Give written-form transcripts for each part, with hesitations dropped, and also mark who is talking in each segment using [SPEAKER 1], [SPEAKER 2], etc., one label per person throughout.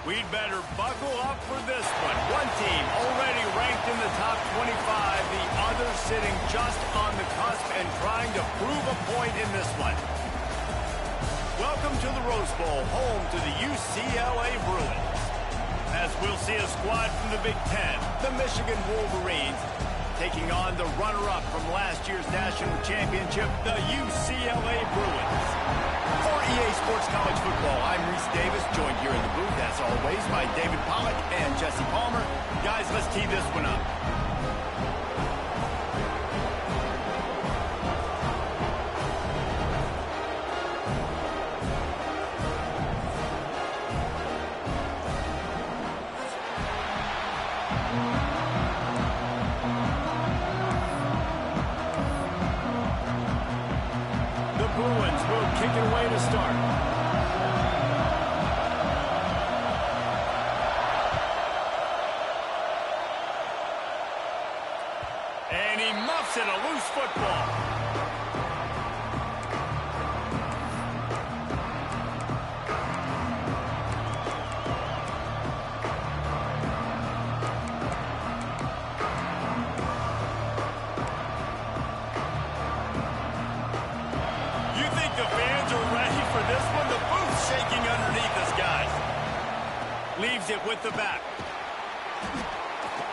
[SPEAKER 1] We'd better buckle up for this one. One team already ranked in the top 25, the other sitting just on the cusp and trying to prove a point in this one. Welcome to the Rose Bowl, home to the UCLA Bruins. As we'll see a squad from the Big Ten, the Michigan Wolverines, taking on the runner-up from last year's national championship, the UCLA Bruins. For EA Sports College Football, I'm Reese Davis, joined here in the booth, as always, by David Pollack and Jesse Palmer. Guys, let's tee this one up. Bruins will kick it away to start. And he muffs it, a loose football. Shaking underneath us, guys. Leaves it with the back.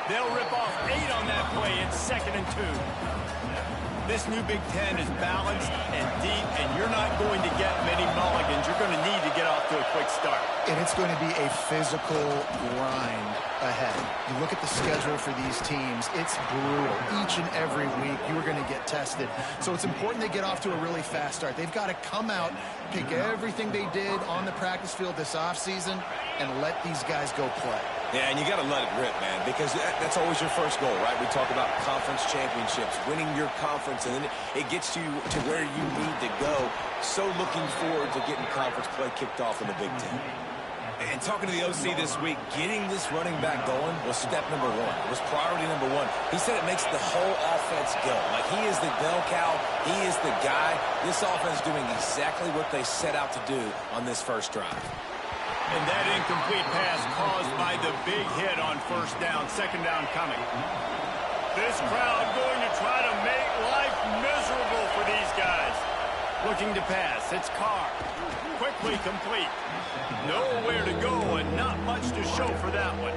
[SPEAKER 1] They'll rip off 8 on that play. It's 2nd and 2. This new Big Ten is balanced and deep, and you're not going to get many mulligans. You're going to need to get off to a quick start.
[SPEAKER 2] And it's going to be a physical grind ahead. You look at the schedule for these teams, it's brutal. Each and every week, you are going to get tested. So it's important they get off to a really fast start. They've got to come out, pick everything they did on the practice field this offseason, and let these guys go play.
[SPEAKER 3] Yeah, and you got to let it rip, man, because that's always your first goal, right? We talk about conference championships, winning your conference, and then it gets you to where you need to go. So looking forward to getting conference play kicked off in the Big Ten. And talking to the OC this week, getting this running back going was step number 1. It was priority number 1. He said it makes the whole offense go. Like, he is the bell cow. He is the guy. This offense doing exactly what they set out to do on this first drive.
[SPEAKER 1] And that incomplete pass caused by the big hit on first down. 2nd down coming. This crowd going to try to make life miserable for these guys. Looking to pass. It's Carr. Quickly complete. Nowhere to go and not much to show for that one.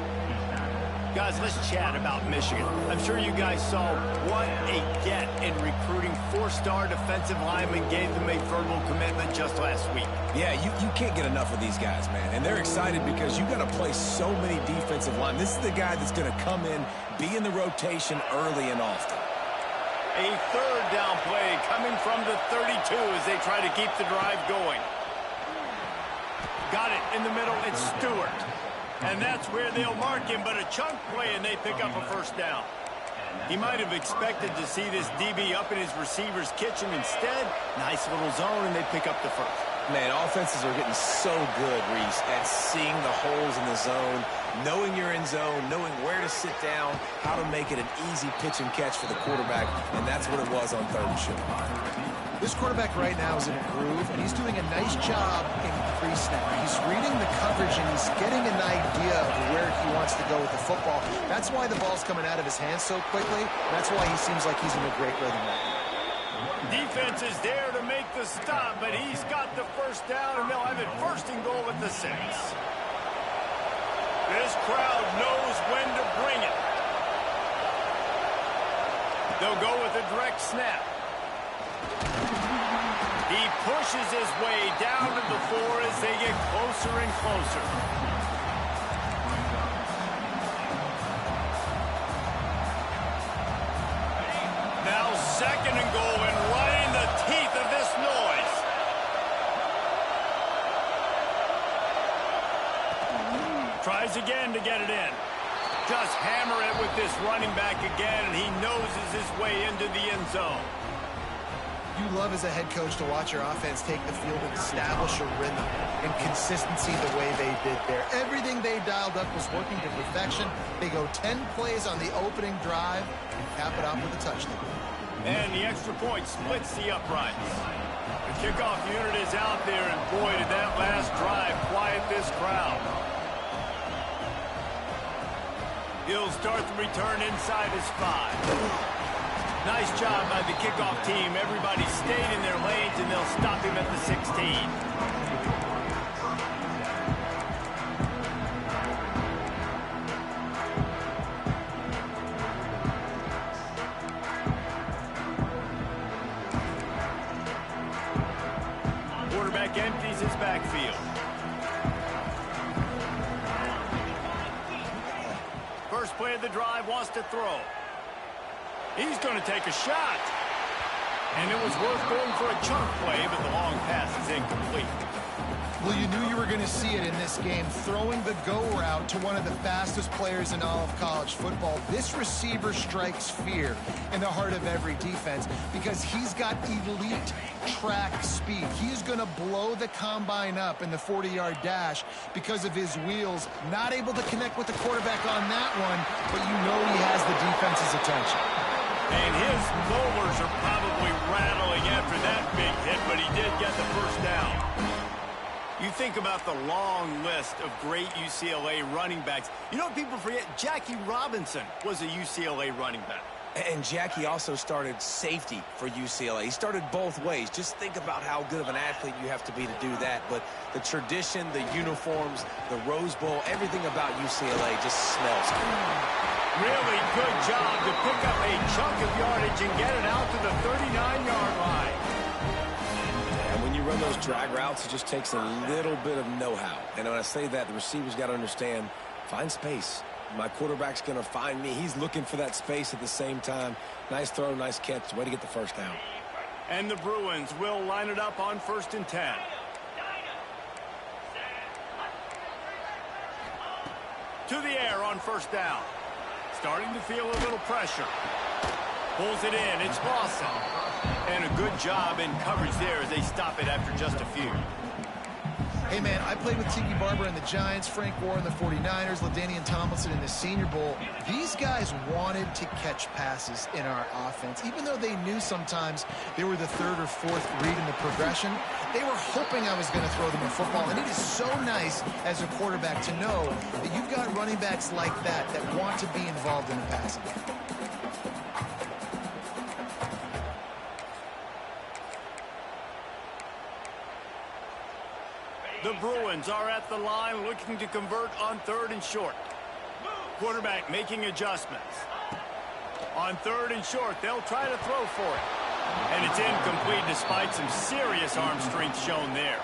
[SPEAKER 1] Guys, let's chat about Michigan. I'm sure you guys saw what a get in recruiting 4-star defensive linemen gave them a verbal commitment just last week.
[SPEAKER 3] Yeah, you can't get enough of these guys, man. And they're excited because you got to play so many defensive linemen. This is the guy that's going to come in, be in the rotation early and often.
[SPEAKER 1] A 3rd down play coming from the 32 as they try to keep the drive going. Got it in the middle. It's Stewart. And that's where they'll mark him, but a chunk play, and they pick up a first down. He might have expected to see this DB up in his receiver's kitchen. Instead, nice little zone, and they pick up the first.
[SPEAKER 3] Man, offenses are getting so good, Reese, at seeing the holes in the zone, knowing you're in zone, knowing where to sit down, how to make it an easy pitch and catch for the quarterback, and that's what it was on 3rd and short.
[SPEAKER 2] This quarterback right now is in a groove, and he's doing a nice job in pre-snap. He's reading the coverage, and he's getting an idea of where he wants to go with the football. That's why the ball's coming out of his hands so quickly. That's why he seems like he's in a great rhythm right now.
[SPEAKER 1] Defense is there to make the stop, but he's got the first down, and they'll have it 1st and goal at the 6. This crowd knows when to bring it. They'll go with a direct snap. He pushes his way down to the floor as they get closer and closer. Now 2nd and goal, and right in the teeth of this noise. Tries again to get it in. Just hammer it with this running back again, and he noses his way into the end zone.
[SPEAKER 2] You love as a head coach to watch your offense take the field and establish a rhythm and consistency the way they did there. Everything they dialed up was working to perfection. They go 10 plays on the opening drive and cap it off with a touchdown.
[SPEAKER 1] And the extra point splits the uprights. The kickoff unit is out there, and boy, did that last drive quiet this crowd. He'll start the return inside his 5. Nice job by the kickoff team. Everybody stayed in their lanes, and they'll stop him at the 16. Quarterback empties his backfield. First play of the drive, wants to throw. He's going to take a shot. And it was worth going for a chunk play, but the long pass is incomplete.
[SPEAKER 2] Well, you knew you were going to see it in this game, throwing the go route to one of the fastest players in all of college football. This receiver strikes fear in the heart of every defense because he's got elite track speed. He's going to blow the combine up in the 40-yard dash because of his wheels. Not able to connect with the quarterback on that one, but you know he has the defense's attention.
[SPEAKER 1] And his molars are probably rattling after that big hit, but he did get the first down. You think about the long list of great UCLA running backs. You know what people forget? Jackie Robinson was a UCLA running back.
[SPEAKER 3] And Jackie also started safety for UCLA. He started both ways. Just think about how good of an athlete you have to be to do that. But the tradition, the uniforms, the Rose Bowl, everything about UCLA just smells good.
[SPEAKER 1] Really good job to pick up a chunk of yardage and get it out to the 39-yard line.
[SPEAKER 3] And when you run those drag routes, it just takes a little bit of know-how. And when I say that, the receiver's got to understand, find space. My quarterback's going to find me. He's looking for that space at the same time. Nice throw, nice catch. Way to get the first down.
[SPEAKER 1] And the Bruins will line it up on 1st and 10. To the air on 1st down. Starting to feel a little pressure. Pulls it in. It's Lawson. And a good job in coverage there as they stop it after just a few.
[SPEAKER 2] Hey, man, I played with Tiki Barber and the Giants, Frank Gore and the 49ers, LaDainian Tomlinson in the Senior Bowl. These guys wanted to catch passes in our offense. Even though they knew sometimes they were the third or fourth read in the progression, they were hoping I was going to throw them a football. And it is so nice as a quarterback to know that you've got running backs like that that want to be involved in the passing game.
[SPEAKER 1] The Bruins are at the line looking to convert on 3rd and short. Quarterback making adjustments. On 3rd and short, they'll try to throw for it. And it's incomplete despite some serious arm strength shown there.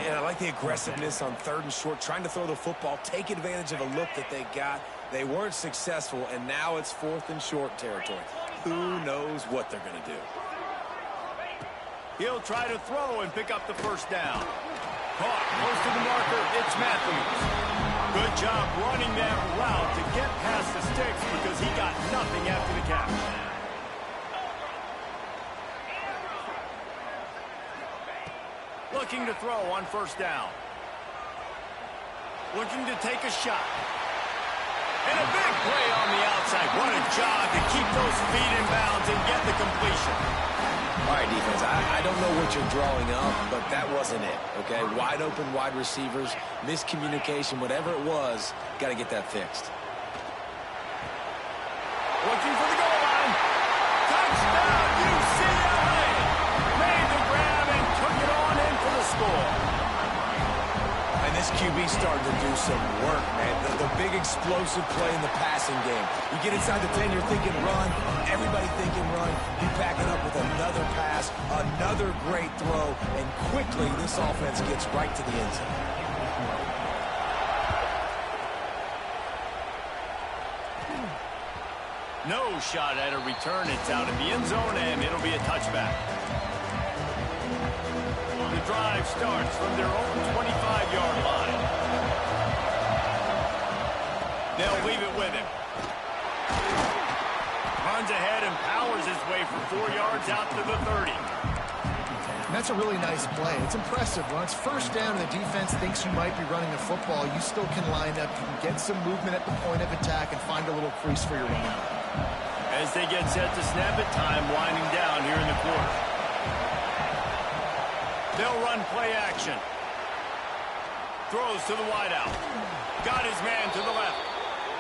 [SPEAKER 3] And I like the aggressiveness on 3rd and short, trying to throw the football, take advantage of a look that they got. They weren't successful, and now it's 4th and short territory. Who knows what they're going to do?
[SPEAKER 1] He'll try to throw and pick up the first down. Caught close to the marker. It's Matthews. Good job running that route to get past the sticks because he got nothing after the catch. Looking to throw on 1st down. Looking to take a shot. And a big play on the outside. What a job to keep those feet in bounds and get the completion.
[SPEAKER 3] All right, defense, I don't know what you're drawing up, but that wasn't it, okay? Wide open wide receivers, miscommunication, whatever it was, got to get that fixed.
[SPEAKER 1] Looking for the goal line. Touchdown, UCLA. Made the grab and took it on in for the score.
[SPEAKER 3] And this QB started to do some work, man. The big explosive play in the passing game. You get inside the 10, you're thinking run. Everybody thinking run. You back it up with another pass, another great throw, and quickly this offense gets right to the end zone.
[SPEAKER 1] No shot at a return. It's out of the end zone, and it'll be a touchback. The drive starts from their own 25-yard line. They'll leave it with him. Runs ahead and powers his way for 4 yards out to the 30.
[SPEAKER 2] And that's a really nice play. It's impressive. When it's 1st down and the defense thinks you might be running a football, you still can line up. You can get some movement at the point of attack and find a little crease for your running back.
[SPEAKER 1] As they get set to snap it, time winding down here in the quarter. They'll run play action. Throws to the wideout. Got his man to the left.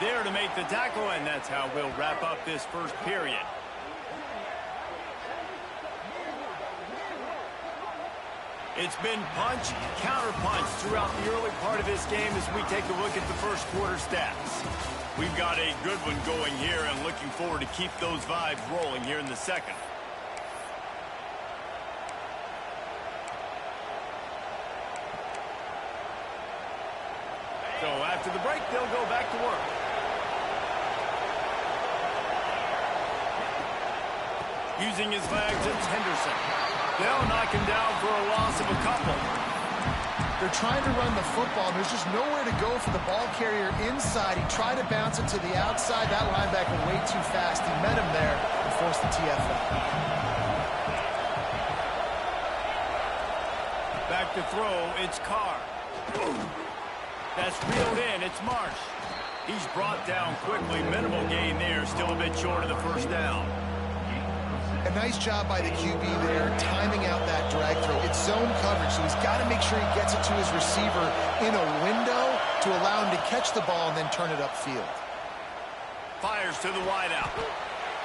[SPEAKER 1] There to make the tackle, and that's how we'll wrap up this first period. It's been punch, counter-punch throughout the early part of this game as we take a look at the first quarter stats. We've got a good one going here and looking forward to keep those vibes rolling here in the second. So after the break, they'll go back to work. Using his legs, it's Henderson. They'll knock him down for a loss of a couple.
[SPEAKER 2] They're trying to run the football, and there's just nowhere to go for the ball carrier inside. He tried to bounce it to the outside. That linebacker way too fast. He met him there and forced the TFL.
[SPEAKER 1] Back to throw, it's Carr. That's reeled in, it's Marsh. He's brought down quickly. Minimal gain there, still a bit short of the first down.
[SPEAKER 2] A nice job by the QB there, timing out that drag throw. It's zone coverage, so he's got to make sure he gets it to his receiver in a window to allow him to catch the ball and then turn it upfield.
[SPEAKER 1] Fires to the wideout.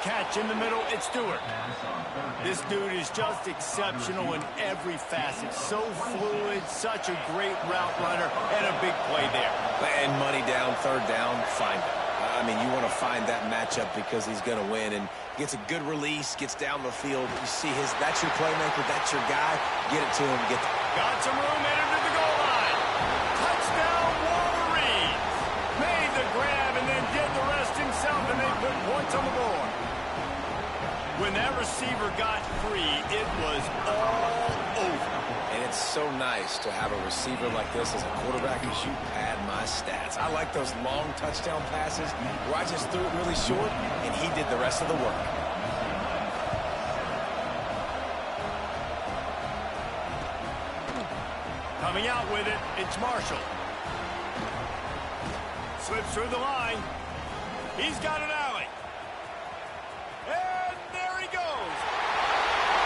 [SPEAKER 1] Catch in the middle, it's Stewart. This dude is just exceptional in every facet. So fluid, such a great route runner, and a big play there.
[SPEAKER 3] And money down, third down, find him. I mean, you want to find that matchup because he's going to win, and gets a good release, gets down the field. You see that's your playmaker, that's your guy. Get it to him, get the...
[SPEAKER 1] Got some room, headed to the goal line. Touchdown, Wolverines. Made the grab and then did the rest himself, and they put points on the board. When that receiver got free, it was all over.
[SPEAKER 3] And it's so nice to have a receiver like this as a quarterback because you pad my stats. I like those long touchdown passes where I just threw it really short and he did the rest of the work.
[SPEAKER 1] Coming out with it, it's Marshall. Slips through the line. He's got an alley. And there he goes.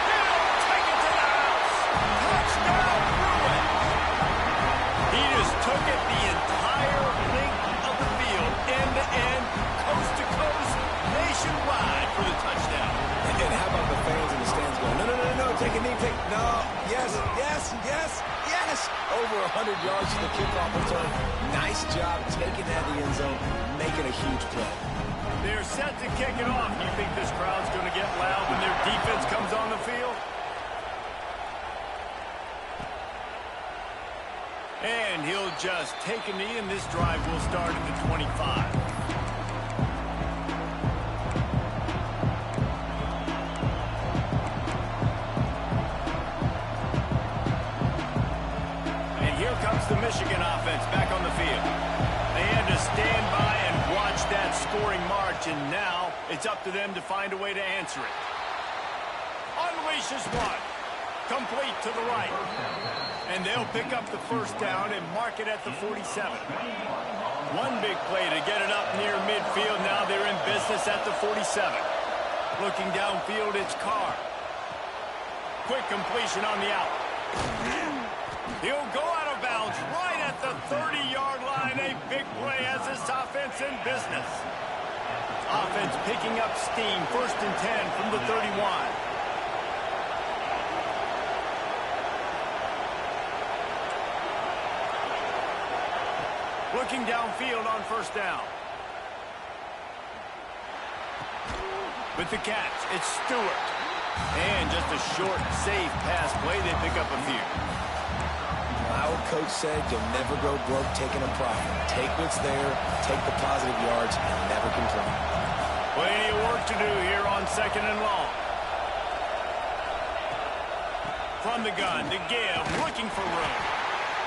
[SPEAKER 1] He'll take it to the house. Touchdown, Bruins. He just took it the entire length of the field, end to end, coast to coast, nationwide for the touchdown.
[SPEAKER 3] And how about the fans in the stands going, no, no, no, no, take a knee, no, yes, yes, yes, yes. Over 100 yards to the kickoff return. Nice job taking that to the end zone, making a huge play.
[SPEAKER 1] They're set to kick it off. Do you think this crowd's going to get loud when their defense comes on the field? And he'll just take a knee, and this drive will start at the 25. The Michigan offense back on the field. They had to stand by and watch that scoring march, and now it's up to them to find a way to answer it. Unleashes one. Complete to the right. And they'll pick up the first down and mark it at the 47. One big play to get it up near midfield. Now they're in business at the 47. Looking downfield, it's Carr. Quick completion on the out. He'll go out of bounds right at the 30-yard line. A big play as this offense in business. Offense picking up steam. 1st and 10 from the 31. Looking downfield on 1st down. With the catch, it's Stewart. And just a short, safe pass play. They pick up a few.
[SPEAKER 3] Our coach said you'll never go broke taking a profit. Take what's there, take the positive yards, and never complain.
[SPEAKER 1] Plenty of work to do here on 2nd and long. From the gun to give, looking for room.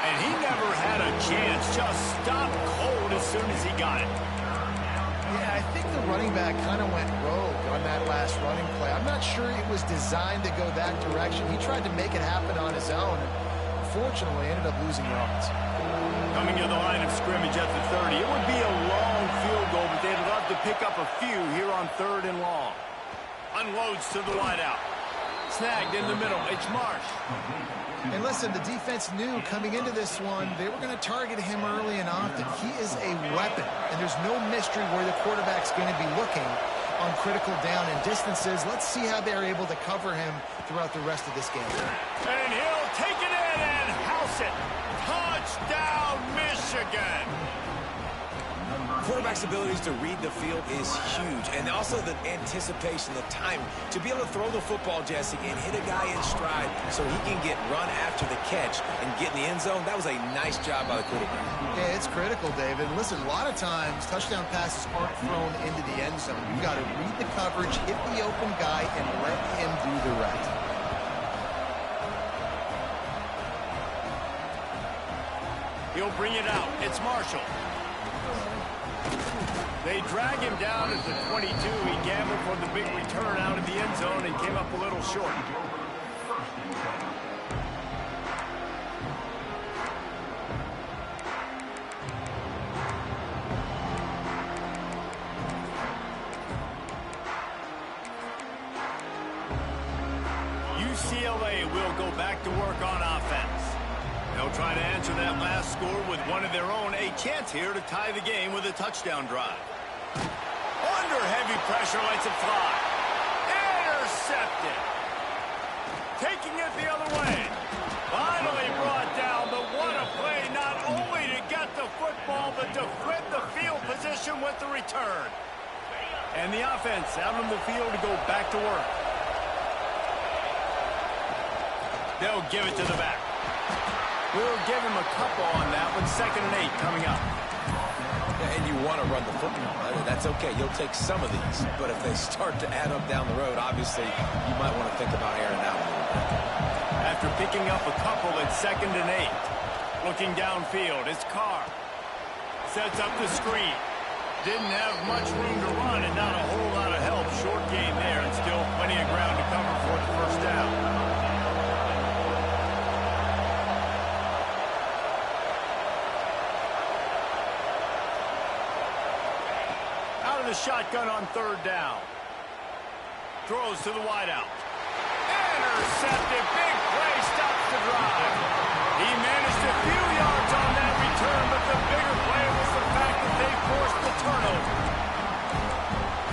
[SPEAKER 1] And he never had a chance, just stopped cold as soon as he got it.
[SPEAKER 2] Yeah, I think the running back kind of went rogue on that last running play. I'm not sure it was designed to go that direction. He tried to make it happen on his own. Unfortunately, ended up losing yards.
[SPEAKER 1] Coming to the line of scrimmage at the 30. It would be a long field goal, but they'd love to pick up a few here on 3rd and long. Unloads to the wideout. snagged in the middle. It's Marsh.
[SPEAKER 2] And listen, the defense knew coming into this one, they were going to target him early and often. He is a weapon, and there's no mystery where the quarterback's going to be looking on critical down and distances. Let's see how they're able to cover him throughout the rest of this game.
[SPEAKER 1] And he'll take it in and house it. Touchdown, Michigan.
[SPEAKER 3] Quarterback's abilities to read the field is huge, and also the anticipation, the time to be able to throw the football, Jesse, and hit a guy in stride so he can get run after the catch and get in the end zone. That was a nice job by the quarterback.
[SPEAKER 2] Yeah, it's critical, David. Listen, a lot of times touchdown passes aren't thrown into the end zone. You've got to read the coverage, hit the open guy, and let him do the rest.
[SPEAKER 1] He'll bring it out. It's Marshall. They drag him down at the 22. He gambled for the big return out of the end zone and came up a little short. UCLA will go back to work on offense. They'll try to answer that last score with one of their own. A chance here to tie the game with a touchdown drive. Under heavy pressure, lets it fly. Intercepted. Taking it the other way. Finally brought down, but what a play, not only to get the football, but to flip the field position with the return. And the offense out on the field to go back to work. They'll give it to the back. We'll give him a couple on that one. 2nd and 8 coming up.
[SPEAKER 3] And you want to run the football. That's okay. You'll take some of these. But if they start to add up down the road, obviously, you might want to think about airing out a little bit.
[SPEAKER 1] After picking up a couple at 2nd and 8. Looking downfield, it's Carr. Sets up the screen. Didn't have much room to run and not a whole lot of help. Short game there and still plenty of ground to cover for the first down. The shotgun on 3rd down. Throws to the wideout. Intercepted. Big play. Stops the drive. He managed a few yards on that return, but the bigger play was the fact that they forced the turnover.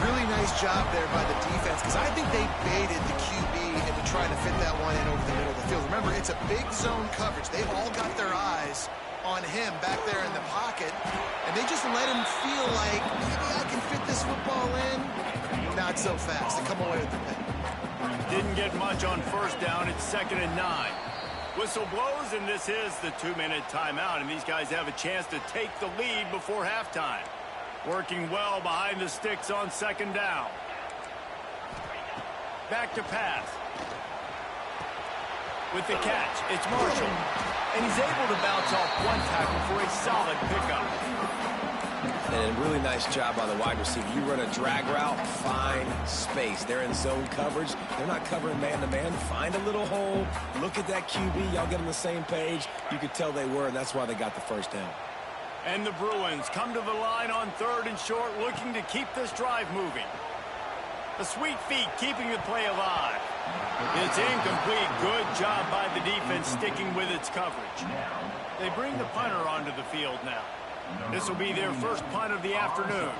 [SPEAKER 2] Really nice job there by the defense, because I think they baited the QB into trying to fit that one in over the middle of the field. Remember, it's a big zone coverage. They've all got their eyes on him back there in the pocket, and they just let him feel like, maybe I can fit this football in. Not so fast. They come away with the pick.
[SPEAKER 1] Didn't get much on 1st down. It's 2nd and 9. Whistle blows, and this is the 2-minute timeout, and these guys have a chance to take the lead before halftime. Working well behind the sticks on 2nd down. Back to pass. With the catch, it's Marshall. And he's able to bounce off one tackle for a solid pickup.
[SPEAKER 3] And a really nice job by the wide receiver. You run a drag route, find space. They're in zone coverage. They're not covering man-to-man. Find a little hole. Look at that QB. Y'all get on the same page. You could tell they were, and that's why they got the 1st down.
[SPEAKER 1] And the Bruins come to the line on 3rd and short, looking to keep this drive moving. The sweet feet keeping the play alive. It's incomplete. Good job by the defense sticking with its coverage. They bring the punter onto the field now. This will be their first punt of the afternoon.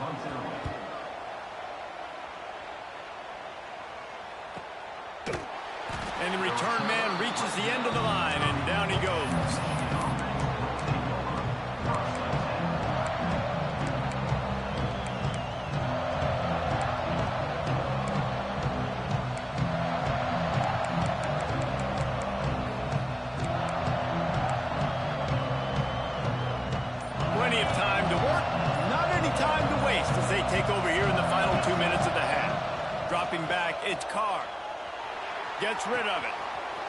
[SPEAKER 1] And the return man reaches the end of the line, and down he goes. Plenty of time to work, not any time to waste as they take over here in the final 2 minutes of the half. Dropping back, it's Carr. Gets rid of it.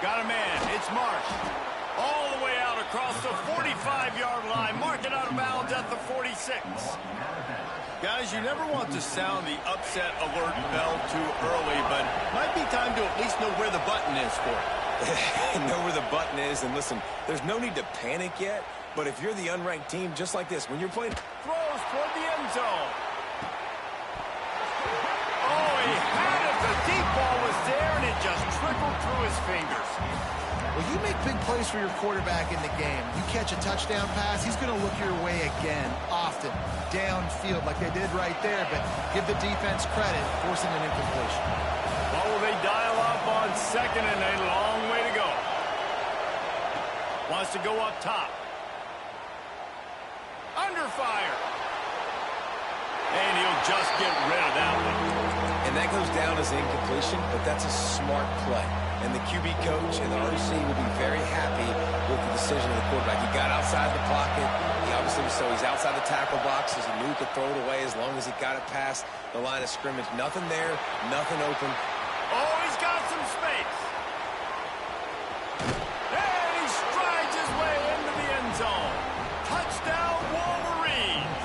[SPEAKER 1] Got a man, it's Marsh. All the way out across the 45-yard line. Mark it out of bounds at the 46. Guys, you never want to sound the upset alert bell too early, but might be time to at least know where the button is for it.
[SPEAKER 3] Know where the button is, and listen, there's no need to panic yet, but if you're the unranked team, just like this, when you're playing...
[SPEAKER 1] Throws toward the end zone. Oh, he had it, the deep ball was there, and it just trickled through his fingers.
[SPEAKER 2] Well, you make big plays for your quarterback in the game. You catch a touchdown pass, he's going to look your way again, often, downfield like they did right there, but give the defense credit, forcing an incompletion.
[SPEAKER 1] Well, will they dial up on second and a long way to go? Wants to go up top. Under fire. And he'll just get rid of that one.
[SPEAKER 3] And that goes down as incompletion, but that's a smart play. And the QB coach and the OC will be very happy with the decision of the quarterback. He got outside the pocket. He obviously so he's outside the tackle box as he knew he could throw it away as long as he got it past the line of scrimmage. Nothing there, nothing open.
[SPEAKER 1] Oh, he's got some space. And he strides his way into the end zone. Touchdown, Wolverines.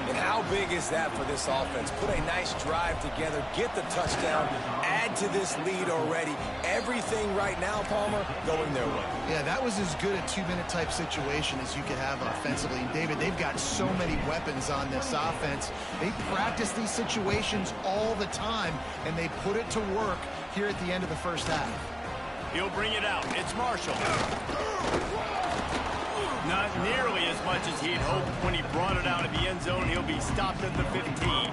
[SPEAKER 3] And how big is that for this offense? Put a nice drive together, get the touchdown, add to this lead already. Everything right now, Palmer, going their way.
[SPEAKER 2] Yeah, that was as good a two-minute type situation as you could have offensively. And David, they've got so many weapons on this offense. They practice these situations all the time, and they put it to work here at the end of the first half.
[SPEAKER 1] He'll bring it out. It's Marshall. Not nearly as much as he'd hoped when he brought it out of the end zone. He'll be stopped at the 15.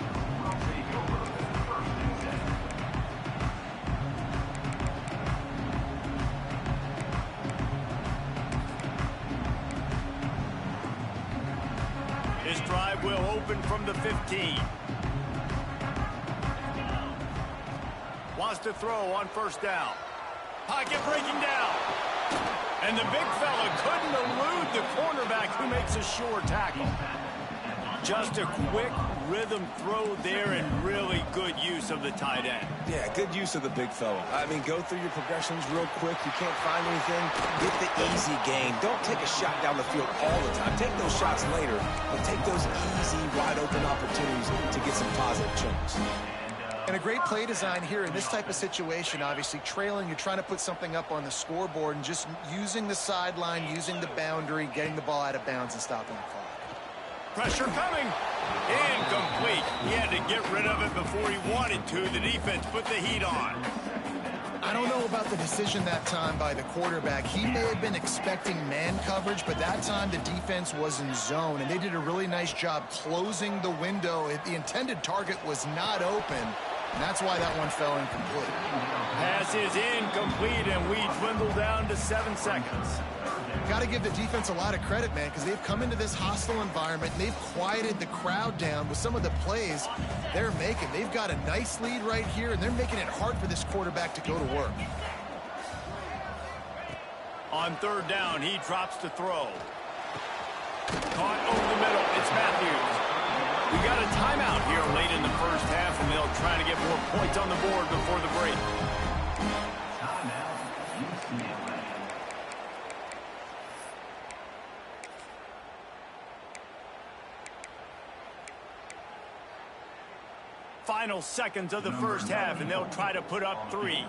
[SPEAKER 1] His drive will open from the 15. Wants to throw on first down. Pocket breaking down. And the big fella couldn't elude the cornerback who makes a sure tackle. Just a quick rhythm throw there and really good use of the tight end.
[SPEAKER 3] Yeah, good use of the big fella. I mean, go through your progressions real quick. You can't find anything. Get the easy gain. Don't take a shot down the field all the time. Take those shots later, but take those easy, wide-open opportunities to get some positive chunks.
[SPEAKER 2] And a great play design here in this type of situation, obviously trailing, you're trying to put something up on the scoreboard and just using the sideline, using the boundary, getting the ball out of bounds and stopping the clock.
[SPEAKER 1] Pressure coming. Incomplete. He had to get rid of it before he wanted to. The defense put the heat on.
[SPEAKER 2] I don't know about the decision that time by the quarterback. He may have been expecting man coverage, but that time the defense was in zone, and they did a really nice job closing the window. The intended target was not open, and that's why that one fell incomplete.
[SPEAKER 1] Pass is incomplete, and we dwindle down to 7 seconds.
[SPEAKER 2] Got to give the defense a lot of credit, man, because they've come into this hostile environment, and they've quieted the crowd down with some of the plays they're making. They've got a nice lead right here, and they're making it hard for this quarterback to go to work.
[SPEAKER 1] On third down, he drops to throw. Caught over the middle. It's Matthews. We got a timeout here late in the first half, and they'll try to get more points on the board before the break. Final seconds of the first half, and they'll try to put up 3.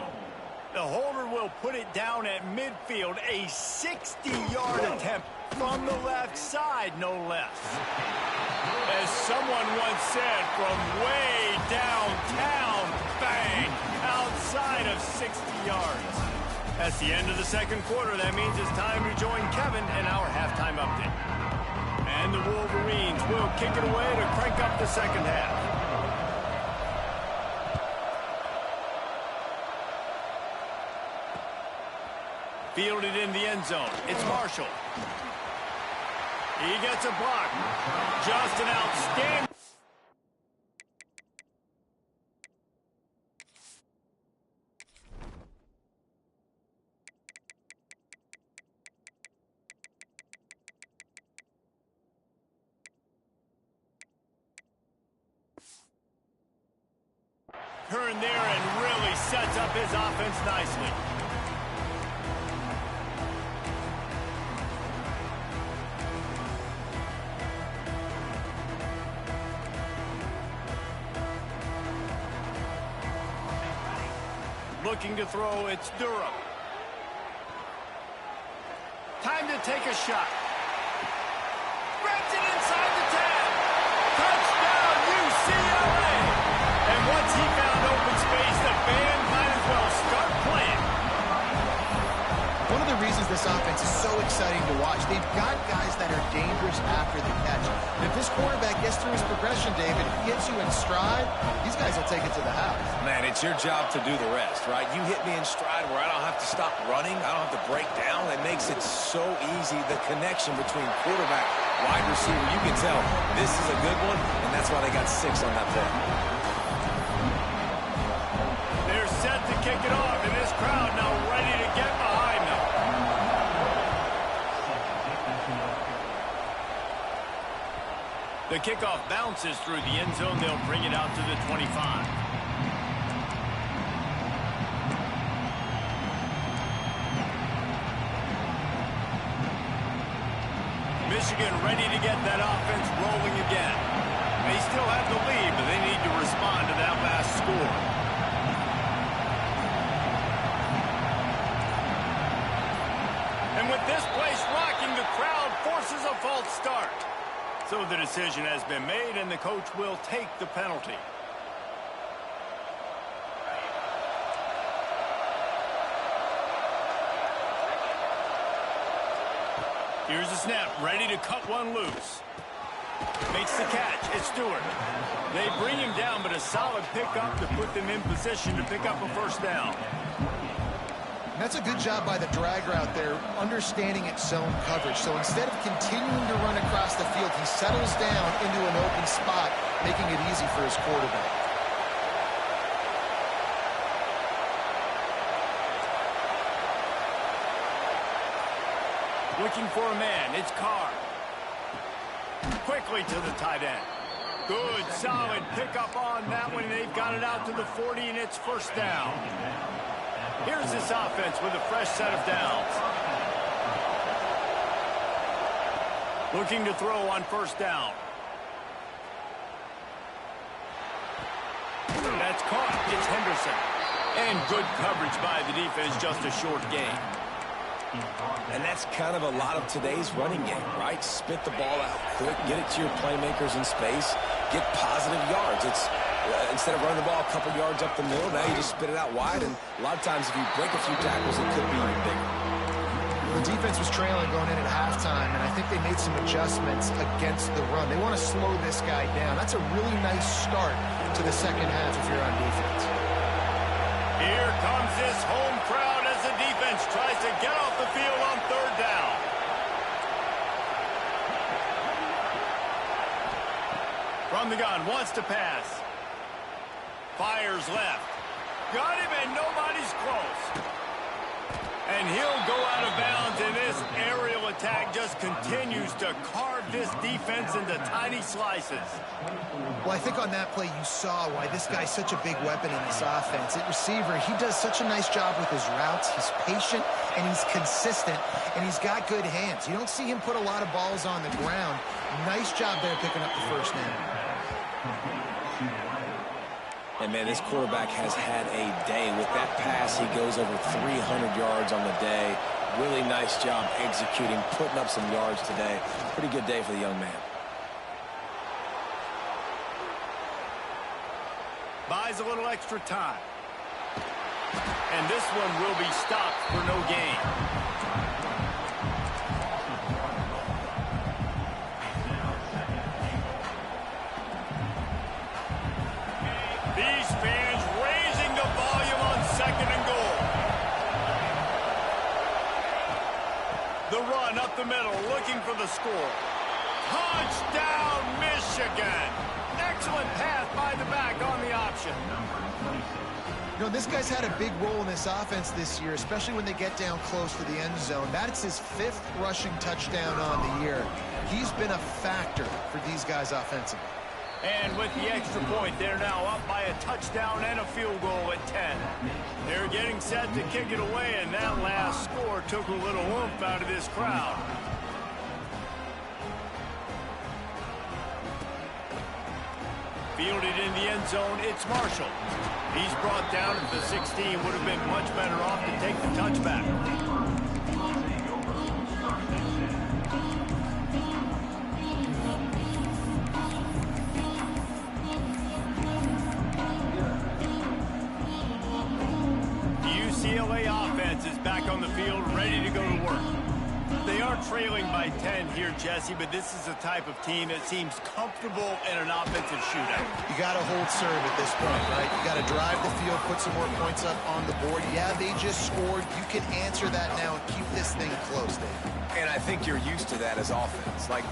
[SPEAKER 1] The holder will put it down at midfield. A 60-yard attempt from the left side, no less. As someone once said, from way downtown, bang, outside of 60 yards. That's the end of the second quarter. That means it's time to join Kevin in our halftime update. And the Wolverines will kick it away to crank up the second half. Fielded in the end zone. It's Marshall. He gets a block. Just an outstanding. Turn there and really sets up his offense nicely. Looking to throw, it's Durham. Time to take a shot. Grabs it inside the 10. Touchdown, UCLA. And once he found open space,
[SPEAKER 2] of this offense is so exciting to watch. They've got guys that are dangerous after the catch. And if this quarterback gets through his progression, David, hits you in stride, these guys will take it to the house.
[SPEAKER 3] Man, it's your job to do the rest, right? You hit me in stride where I don't have to stop running. I don't have to break down. It makes it so easy. The connection between quarterback, wide receiver, you can tell this is a good one, and that's why they got 6 on that play.
[SPEAKER 1] They're set to kick it off, and this crowd now ready to get behind them. The kickoff bounces through the end zone. They'll bring it out to the 25. Michigan ready to get that offense rolling again. They still have the lead, but they need to respond to that last score. And with this place rocking, the crowd forces a false start. So the decision has been made, and the coach will take the penalty. Here's the snap, ready to cut one loose. Makes the catch. It's Stewart. They bring him down, but a solid pickup to put them in position to pick up a first down.
[SPEAKER 2] And that's a good job by the drag route there, understanding its zone coverage. So instead of continuing to run across the field, he settles down into an open spot, making it easy for his quarterback.
[SPEAKER 1] Looking for a man. It's Carr. Quickly to the tight end. Good, solid pickup on that one. They've got it out to the 40, and it's first down. Here's this offense with a fresh set of downs. Looking to throw on first down. That's caught. It's Henderson. And good coverage by the defense, just a short gain.
[SPEAKER 3] And that's kind of a lot of today's running game, right? Spit the ball out quick, get it to your playmakers in space, get positive yards. It's instead of running the ball a couple yards up the middle, now you just spit it out wide, and a lot of times if you break a few tackles, it could be even bigger.
[SPEAKER 2] The defense was trailing going in at halftime, and I think they made some adjustments against the run. They want to slow this guy down. That's a really nice start to the second half if you're on defense.
[SPEAKER 1] Here comes this home crowd as the defense tries to get off the field on third down. From the gun, wants to pass. Fires left. Got him, and nobody's close. And he'll go out of bounds, and this aerial attack just continues to carve this defense into tiny slices.
[SPEAKER 2] Well, I think on that play you saw why this guy's such a big weapon in this offense. At receiver, he does such a nice job with his routes. He's patient, and he's consistent, and he's got good hands. You don't see him put a lot of balls on the ground. Nice job there picking up the first down.
[SPEAKER 3] And, man, this quarterback has had a day. With that pass, he goes over 300 yards on the day. Really nice job executing, putting up some yards today. Pretty good day for the young man.
[SPEAKER 1] Buys a little extra time. And this one will be stopped for no gain. These fans raising the volume on second and goal. The run up the middle, looking for the score. Touchdown, Michigan! Excellent pass by the back on the option.
[SPEAKER 2] You know, this guy's had a big role in this offense this year, especially when they get down close to the end zone. That's his 5th rushing touchdown on the year. He's been a factor for these guys offensively.
[SPEAKER 1] And with the extra point, they're now up by a touchdown and a field goal at 10. They're getting set to kick it away, and that last score took a little oomph out of this crowd. Fielded in the end zone, it's Marshall. He's brought down at the 16. Would have been much better off to take the touchback. UCLA offense is back on the field, ready to go to work. They are trailing by 10 here, Jesse, but this is the type of team that seems comfortable in an offensive shootout.
[SPEAKER 2] You got to hold serve at this point, right? You got to drive the field, put some more points up on the board. Yeah, they just scored. You can answer that now and keep this thing close, Dave.
[SPEAKER 3] And I think you're used to that as offense. Like,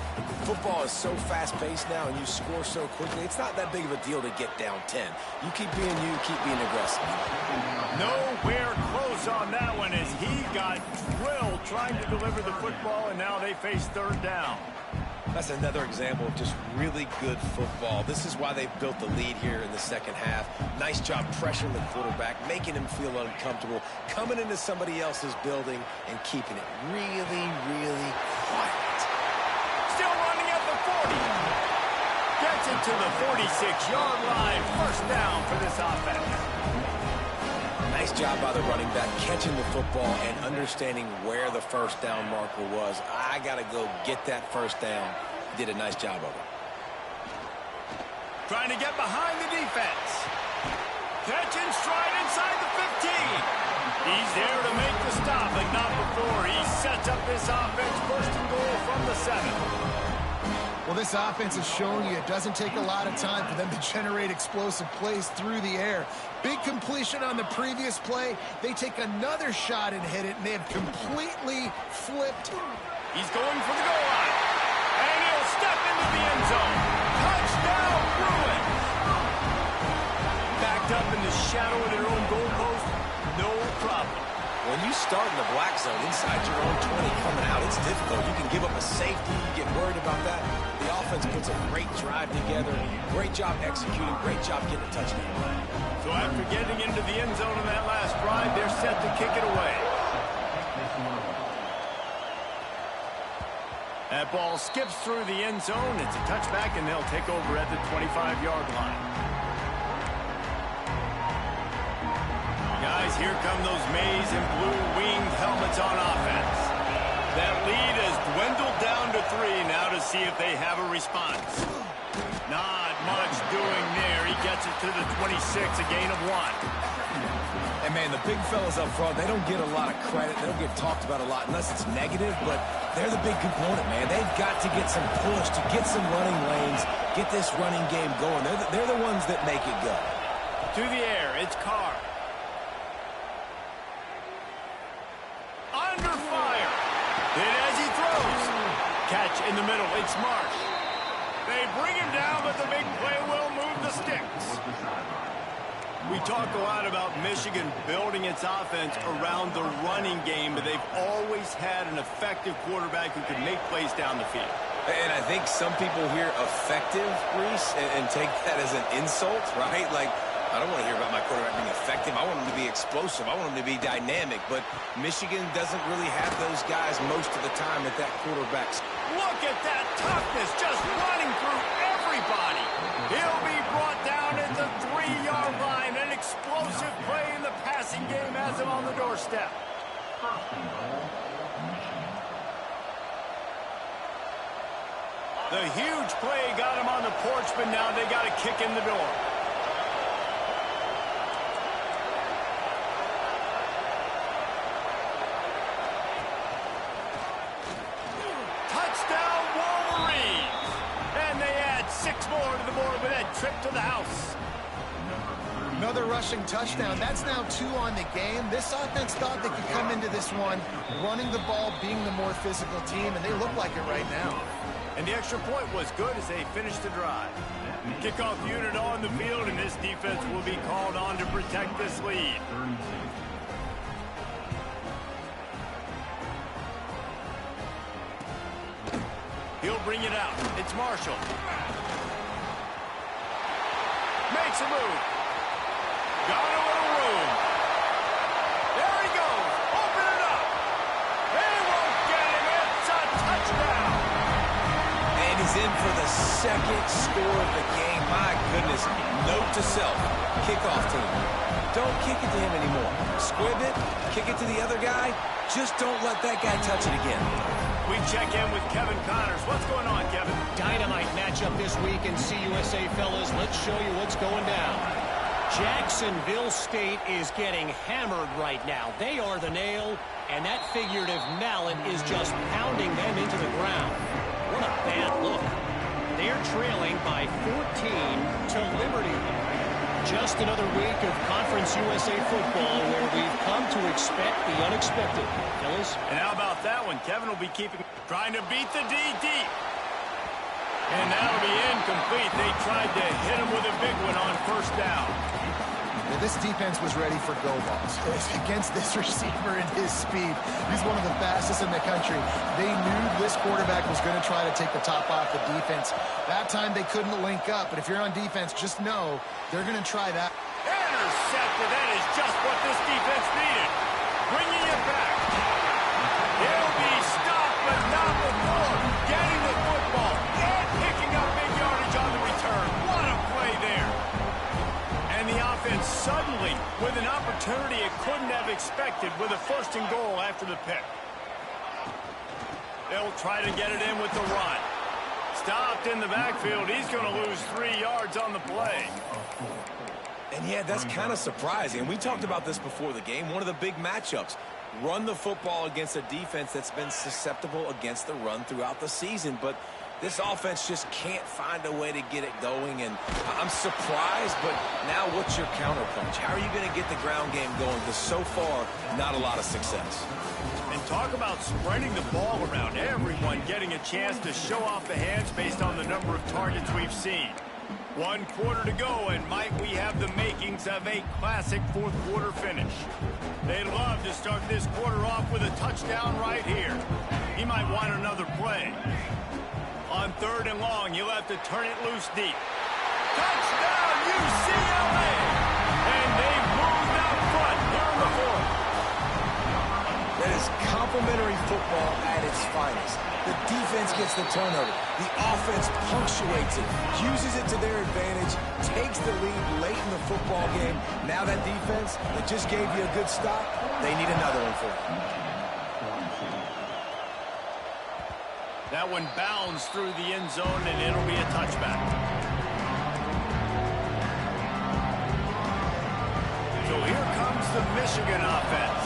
[SPEAKER 3] football is so fast-paced now and you score so quickly, it's not that big of a deal to get down 10. You keep being you, keep being aggressive.
[SPEAKER 1] Nowhere close on that one as he got drilled trying to deliver the football, and now they face third down.
[SPEAKER 3] That's another example of just really good football. This is why they've built the lead here in the second half. Nice job pressuring the quarterback, making him feel uncomfortable, coming into somebody else's building and keeping it really, really quiet.
[SPEAKER 1] Still running at the 40. Gets it to the 46-yard line. First down for this offense.
[SPEAKER 3] Nice job by the running back, catching the football and understanding where the first down marker was. I got to go get that first down. He did a nice job of it.
[SPEAKER 1] Trying to get behind the defense. Catching stride inside the 15. He's there to make the stop, but not before. He sets up this offense first and goal from the 7.
[SPEAKER 2] Well, this offense is showing you it doesn't take a lot of time for them to generate explosive plays through the air. Big completion on the previous play. They take another shot and hit it, and they have completely flipped.
[SPEAKER 1] He's going for the goal line. And he'll step into the end zone. Touchdown, Bruins. Backed up in the shadow of their own goalpost. No problem.
[SPEAKER 3] When you start in the black zone inside your own 20 coming out, it's difficult. You can give up a safety. You get worried about that. The offense puts a great drive together. Great job executing. Great job getting a touchdown.
[SPEAKER 1] So after getting into the end zone in that last drive, they're set to kick it away. That ball skips through the end zone. It's a touchback, and they'll take over at the 25-yard line. Guys, here come those maize and blue winged helmets on offense. That lead has dwindled down to 3. Now to see if they have a response. Not much doing there. He gets it to the 26, a gain of 1.
[SPEAKER 3] And, man, the big fellas up front, they don't get a lot of credit. They don't get talked about a lot unless it's negative, but they're the big component, man. They've got to get some push, to get some running lanes, get this running game going. They're the ones that make it go.
[SPEAKER 1] To the air, it's Carr. Under fire. Hit as he throws. Catch in the middle. It's Marsh. They bring him down, but the big play will move the sticks. We talk a lot about Michigan building its offense around the running game, but they've always had an effective quarterback who can make plays down the field.
[SPEAKER 3] And I think some people hear effective, Reese, and take that as an insult, right? Like, I don't want to hear about my quarterback being effective. I want him to be explosive. I want him to be dynamic. But Michigan doesn't really have those guys most of the time at that quarterback.
[SPEAKER 1] Look at that toughness, just running through everybody. He'll be brought down at the 3-yard line. An explosive play in the passing game has him on the doorstep. The huge play got him on the porch, but now they got to kick in the door. To the board with that trip to the house.
[SPEAKER 2] Another rushing touchdown. That's now 2 on the game. This offense thought they could come into this one running the ball, being the more physical team, and they look like it right now.
[SPEAKER 1] And the extra point was good as they finished the drive. Kickoff unit on the field, and this defense will be called on to protect this lead. He'll bring it out. It's Marshall. Makes a move. Got a little room. There he goes. Open it up. They won't get him. It's a touchdown.
[SPEAKER 3] And he's in for the second score of the game. My goodness. Note to self. Kickoff team. Don't kick it to him anymore. Squib it. Kick it to the other guy. Just don't let that guy touch it again.
[SPEAKER 1] We check in with Kevin Connors. What's going on, Kevin?
[SPEAKER 4] Dynamite matchup this week in CUSA, fellas. Let's show you what's going down. Jacksonville State is getting hammered right now. They are the nail, and that figurative mallet is just pounding them into the ground. What a bad look. They're trailing by 14 to Liberty. Just another week of Conference USA football where we've come to expect the unexpected. Fellas?
[SPEAKER 1] And how about that one? Kevin will be trying to beat the D deep. And that'll be incomplete. They tried to hit him with a big one on first down.
[SPEAKER 2] Yeah, this defense was ready for go balls. Against this receiver and his speed, he's one of the fastest in the country. They knew this quarterback was going to try to take the top off the defense. That time they couldn't link up, but if you're on defense, just know they're going to try that.
[SPEAKER 1] Intercepted. That is just what this defense needed. Bringing it back. He'll be stopped, but not before getting the football and picking up big yardage on the return. What a play there. And the offense suddenly with an opportunity it couldn't have expected with a 1st and goal after the pick. They'll try to get it in with the run. Stopped in the backfield. He's going to lose 3 yards on the play.
[SPEAKER 3] And yeah, that's kind of surprising. We talked about this before the game. One of the big matchups. Run the football against a defense that's been susceptible against the run throughout the season. But this offense just can't find a way to get it going. And I'm surprised, but now what's your counterpunch? How are you going to get the ground game going? Because so far, not a lot of success.
[SPEAKER 1] And talk about spreading the ball around. Everyone getting a chance to show off the hands based on the number of targets we've seen. 1 quarter to go, and might we have the makings of a classic 4th quarter finish. They'd love to start this quarter off with a touchdown right here. He might want another play. On 3rd and long, you'll have to turn it loose deep. Touchdown, UCLA! And they've moved out front here in the 4th.
[SPEAKER 3] That is complimentary football at its finest. The defense gets the turnover. The offense punctuates it, uses it to their advantage, takes the lead late in the football game. Now that defense that just gave you a good stop, they need another one for it.
[SPEAKER 1] That one bounds through the end zone, and it'll be a touchback. So here comes the Michigan offense.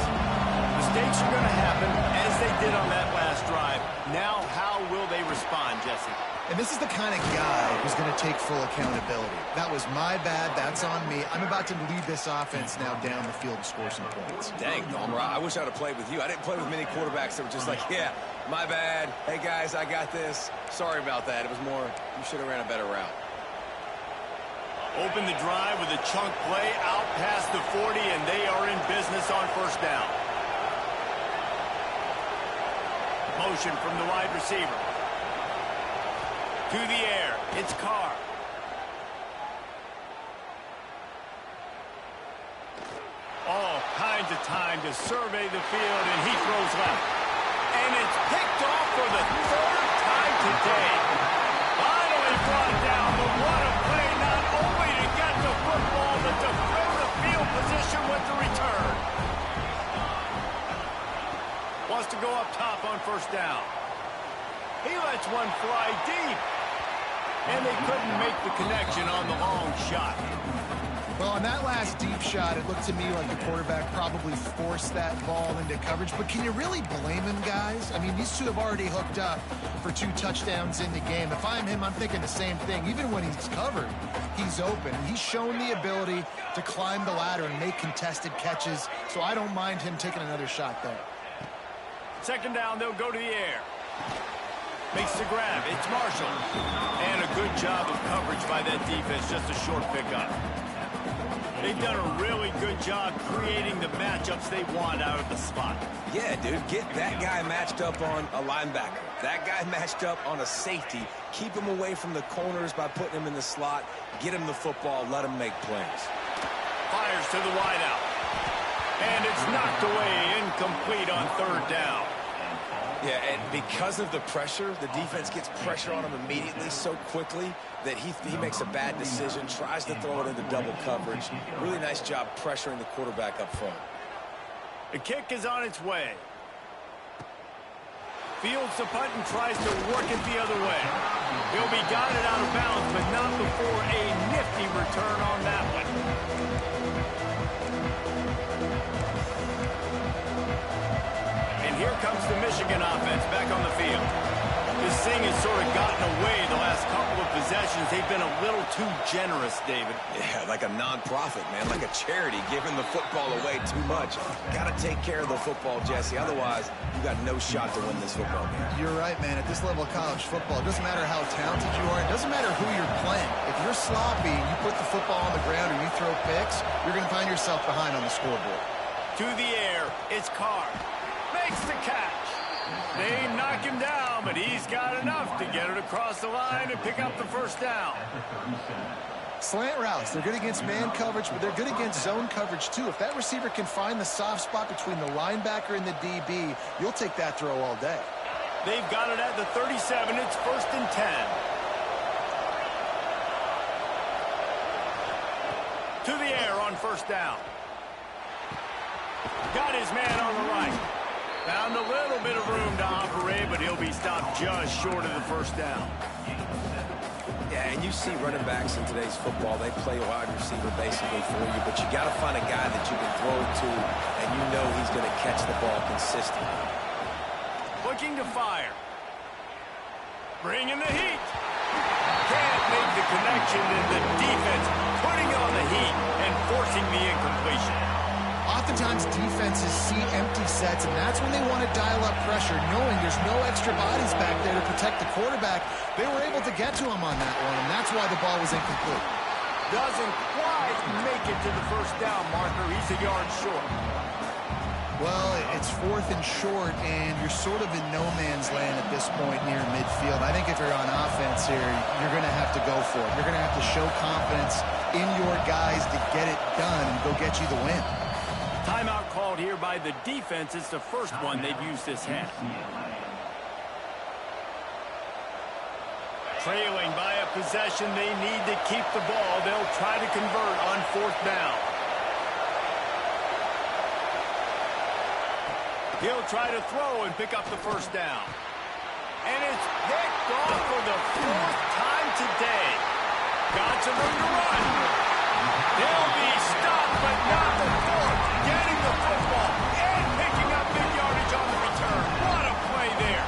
[SPEAKER 1] Mistakes are going to happen, as they did on that last drive. Now, how will they respond, Jesse?
[SPEAKER 2] And this is the kind of guy who's going to take full accountability. That was my bad. That's on me. I'm about to lead this offense now down the field and score some points.
[SPEAKER 3] Dang, Dahmer, I wish I would have played with you. I didn't play with many quarterbacks that were just like, yeah, my bad. Hey, guys, I got this. Sorry about that. It was more, you should have ran a better route.
[SPEAKER 1] Open the drive with a chunk play out past the 40, and they are in business on 1st down. Motion from the wide receiver. To the air. It's Carr. All kinds of time to survey the field, and he throws left. And it's picked off for the 3rd time today. Finally brought down, but what a play, not only to get the football, but to bring the field position with the return. Wants to go up top on 1st down. He lets one fly deep. And they couldn't make the connection on the long shot.
[SPEAKER 2] Well, on that last deep shot, it looked to me like the quarterback probably forced that ball into coverage. But can you really blame him, guys? I mean, these two have already hooked up for 2 touchdowns in the game. If I'm him, I'm thinking the same thing. Even when he's covered, he's open. He's shown the ability to climb the ladder and make contested catches. So I don't mind him taking another shot there.
[SPEAKER 1] 2nd down, they'll go to the air. Makes the grab. It's Marshall. And a good job of coverage by that defense. Just a short pickup. They've done a really good job creating the matchups they want out of the slot.
[SPEAKER 3] Yeah, dude, get that guy matched up on a linebacker. That guy matched up on a safety. Keep him away from the corners by putting him in the slot. Get him the football. Let him make plays.
[SPEAKER 1] Fires to the wideout. And it's knocked away, incomplete on 3rd down.
[SPEAKER 3] Yeah, and because of the pressure, the defense gets pressure on him immediately so quickly that he makes a bad decision, tries to throw it into double coverage. Really nice job pressuring the quarterback up front.
[SPEAKER 1] The kick is on its way. Fields the punt and tries to work it the other way. He'll be guided out of bounds, but not before a nifty return on that one. here comes the Michigan offense back on the field. This thing has sort of gotten away the last couple of possessions. They've been a little too generous, David.
[SPEAKER 3] Yeah, like a non-profit, man, like a charity, giving the football away too much. Got to take care of the football, Jesse. Otherwise, you got no shot to win this football game.
[SPEAKER 2] You're right, man. At this level of college football, it doesn't matter how talented you are. It doesn't matter who you're playing. If you're sloppy and you put the football on the ground or you throw picks, you're going to find yourself behind on the scoreboard.
[SPEAKER 1] To the air, it's Carr. Makes the catch. They knock him down, but he's got enough to get it across the line and pick up the first down.
[SPEAKER 2] Slant routes, they're good against man coverage, but they're good against zone coverage too. If that receiver can find the soft spot between the linebacker and the DB, you'll take that throw all day.
[SPEAKER 1] They've got it at the 37. It's 1st and 10. To the air on first down. Got his man on the right. Found a little bit of room to operate, but he'll be stopped just short of the first down.
[SPEAKER 3] Yeah, and you see running backs in today's football, they play wide receiver basically for you, but you got to find a guy that you can throw it to, and you know he's going to catch the ball consistently.
[SPEAKER 1] Looking to fire. Bringing the heat. Can't make the connection, and the defense putting on the heat and forcing the incompletion.
[SPEAKER 2] Oftentimes, defenses see empty sets, and that's when they want to dial up pressure, knowing there's no extra bodies back there to protect the quarterback. They were able to get to him on that one, and that's why the ball was incomplete.
[SPEAKER 1] Doesn't quite make it to the first down marker. He's a yard short.
[SPEAKER 2] Well, it's 4th and short, and you're sort of in no man's land at this point near midfield. I think if you're on offense here, you're going to have to go for it. You're going to have to show confidence in your guys to get it done and go get you the win.
[SPEAKER 1] Timeout called here by the defense. It's the first one they've used this half. Trailing by a possession, they need to keep the ball. They'll try to convert on 4th down. He'll try to throw and pick up the first down. And it's picked off for the 4th time today. Got some room to run. They'll be stopped, but not the 4th. Getting the football and picking up big yardage on the return. What a play there.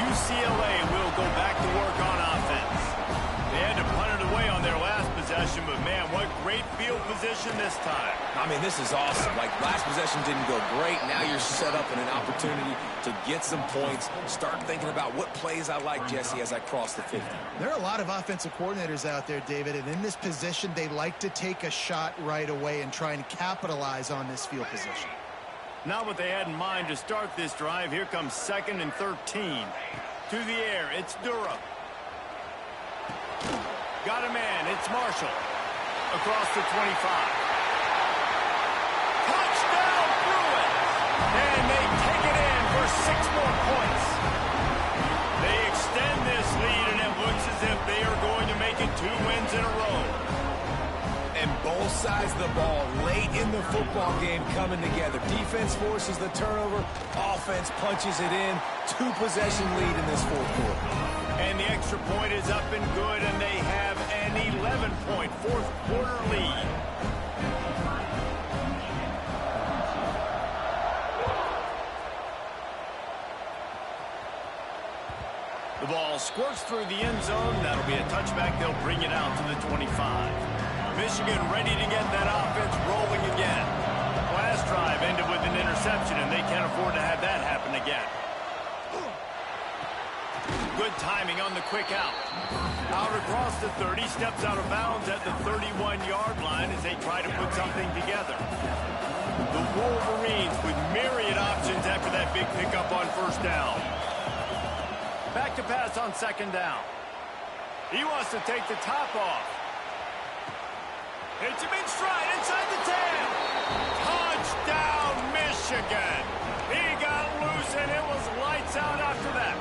[SPEAKER 1] UCLA will go back to work on offense. They had to punt it away on their last possession, but man, what great field position this time.
[SPEAKER 3] I mean, this is awesome. Like, last possession didn't go great. Now you're set up in an opportunity to get some points. Start thinking about what plays I like, Jesse, as I cross the 50.
[SPEAKER 2] There are a lot of offensive coordinators out there, David, and in this position, they like to take a shot right away and try and capitalize on this field position.
[SPEAKER 1] Not what they had in mind to start this drive. Here comes 2nd and 13. To the air, it's Durham. Got a man, it's Marshall. Across the 25. Touchdown, Bruins! And they take it in for 6 more points. They extend this lead, and it looks as if they are going to make it 2 wins in a row.
[SPEAKER 3] And both sides of the ball late in the football game coming together. Defense forces the turnover. Offense punches it in. 2-possession lead in this 4th quarter.
[SPEAKER 1] And the extra point is up and good, and they have an 11-point 4th quarter lead. The ball squirts through the end zone. That'll be a touchback. They'll bring it out to the 25. Michigan ready to get that offense rolling again. Last drive ended with an interception, and they can't afford to have that happen again. Good timing on the quick out. Out across the 30, steps out of bounds at the 31-yard line as they try to put something together. The Wolverines with myriad options after that big pickup on first down. Back to pass on 2nd down. He wants to take the top off. Hits him in stride inside the 10. Touchdown, Michigan. He got loose, and it was lights out after that.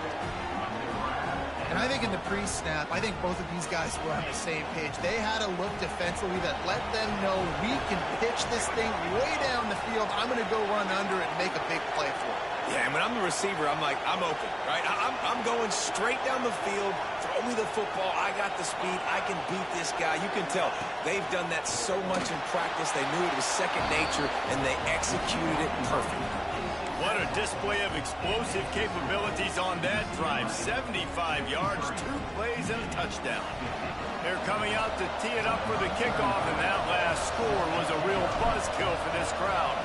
[SPEAKER 2] And I think in the pre-snap, I think both of these guys were on the same page. They had a look defensively that let them know we can pitch this thing way down the field. I'm going to go run under it and make a big play for it.
[SPEAKER 3] Yeah, and when I'm the receiver, I'm like, I'm open, right? I'm going straight down the field. Throw me the football. I got the speed. I can beat this guy. You can tell they've done that so much in practice. They knew it was second nature, and they executed it perfectly.
[SPEAKER 1] What a display of explosive capabilities on that drive. 75 yards, 2 plays, and a touchdown. They're coming out to tee it up for the kickoff, and that last score was a real buzzkill for this crowd.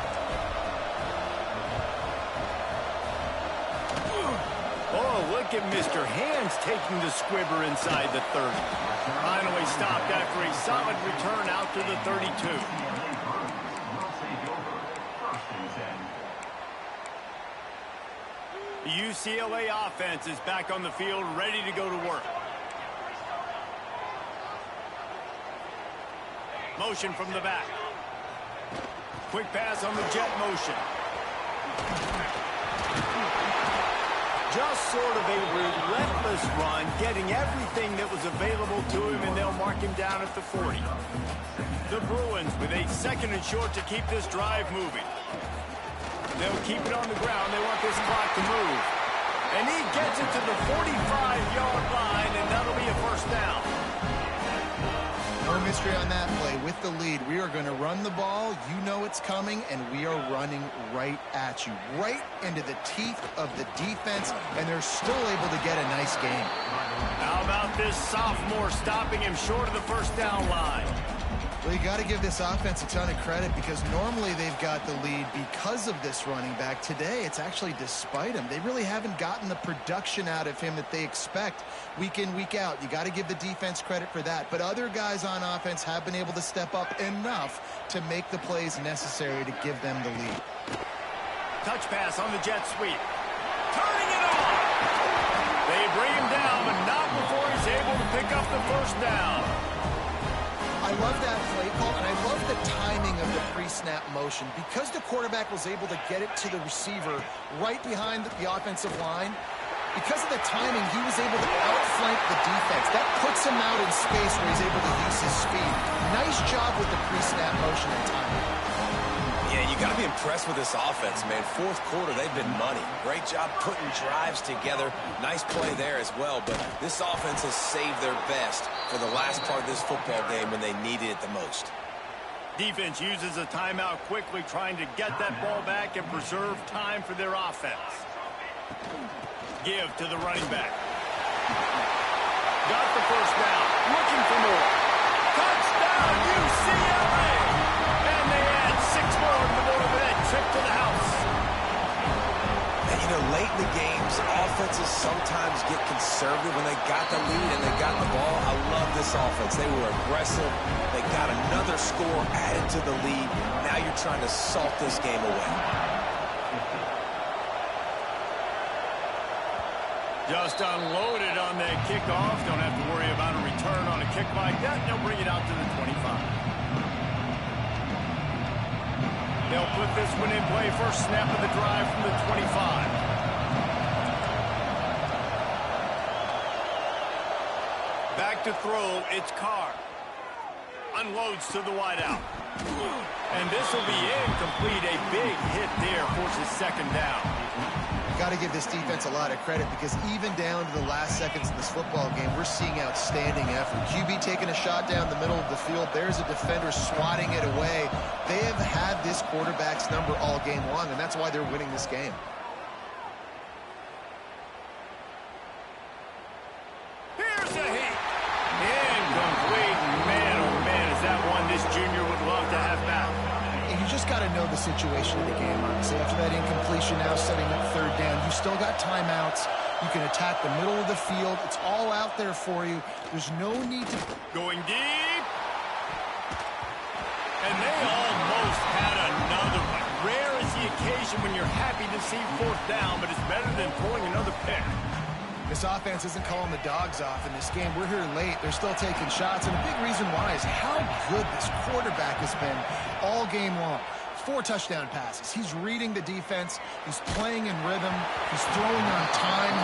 [SPEAKER 1] Oh, look at Mr. Hands taking the squibber inside the 30. Finally stopped after a solid return out to the 32. The UCLA offense is back on the field, ready to go to work. Motion from the back. Quick pass on the jet motion. Just sort of a relentless run, getting everything that was available to him, and they'll mark him down at the 40. The Bruins with a 2nd and short to keep this drive moving. They'll keep it on the ground. They want this clock to move. And he gets it to the 45-yard line, and that'll be a first down.
[SPEAKER 2] No mystery on that play. With the lead, we are going to run the ball. You know it's coming, and we are running right at you, right into the teeth of the defense, and they're still able to get a nice game.
[SPEAKER 1] How about this sophomore stopping him short of the first down line?
[SPEAKER 2] Well, you got to give this offense a ton of credit because normally they've got the lead because of this running back. Today, it's actually despite him. They really haven't gotten the production out of him that they expect week in, week out. You got to give the defense credit for that. But other guys on offense have been able to step up enough to make the plays necessary to give them the lead.
[SPEAKER 1] Touch pass on the jet sweep. Turning it on. They bring him down, but not before he's able to pick up the first down.
[SPEAKER 2] I love that play call, and I love the timing of the pre-snap motion. Because the quarterback was able to get it to the receiver right behind the offensive line, because of the timing, he was able to outflank the defense. That puts him out in space where he's able to use his speed. Nice job with the pre-snap motion and timing.
[SPEAKER 3] Yeah, you got to be impressed with this offense, man. 4th quarter, they've been money. Great job putting drives together. Nice play there as well, but this offense has saved their best for the last part of this football game when they needed it the most.
[SPEAKER 1] Defense uses a timeout quickly, trying to get that ball back and preserve time for their offense. Give to the running back. Got the first down. Looking for more. Touchdown, UCLA! And they add 6 more to the board of that trip to the house.
[SPEAKER 3] And, you know, late in the games, offenses sometimes get conservative when they got the lead and they got the ball. I love this offense. They were aggressive. They got another score added to the lead. Now you're trying to salt this game away.
[SPEAKER 1] Just unloaded on that kickoff. Don't have to worry about a return on a kick like that. They'll bring it out to the 25. They'll put this one in play. First snap of the drive from the 25. Back to throw. It's Carr. Unloads to the wideout. And this will be incomplete. A big hit there forces 2nd down.
[SPEAKER 2] Got to give this defense a lot of credit because even down to the last seconds of this football game, we're seeing outstanding effort. QB taking a shot down the middle of the field. There's a defender swatting it away. They have had this quarterback's number all game long, and that's why they're winning this game.
[SPEAKER 1] Here's a hit. Incomplete. Man, oh man, is that one this junior would love to have back.
[SPEAKER 2] And you just got to know the situation of the game, honestly. After that incompletion, now setting up 3rd down, you still got timeouts. You can attack the middle of the field. It's all out there for you. There's no need to...
[SPEAKER 1] Going deep. And they almost had another one. Rare is the occasion when you're happy to see 4th down, but it's better than throwing another pick.
[SPEAKER 2] This offense isn't calling the dogs off in this game. We're here late. They're still taking shots, and a big reason why is how good this quarterback has been all game long. 4 touchdown passes. He's reading the defense. He's playing in rhythm. He's throwing on time.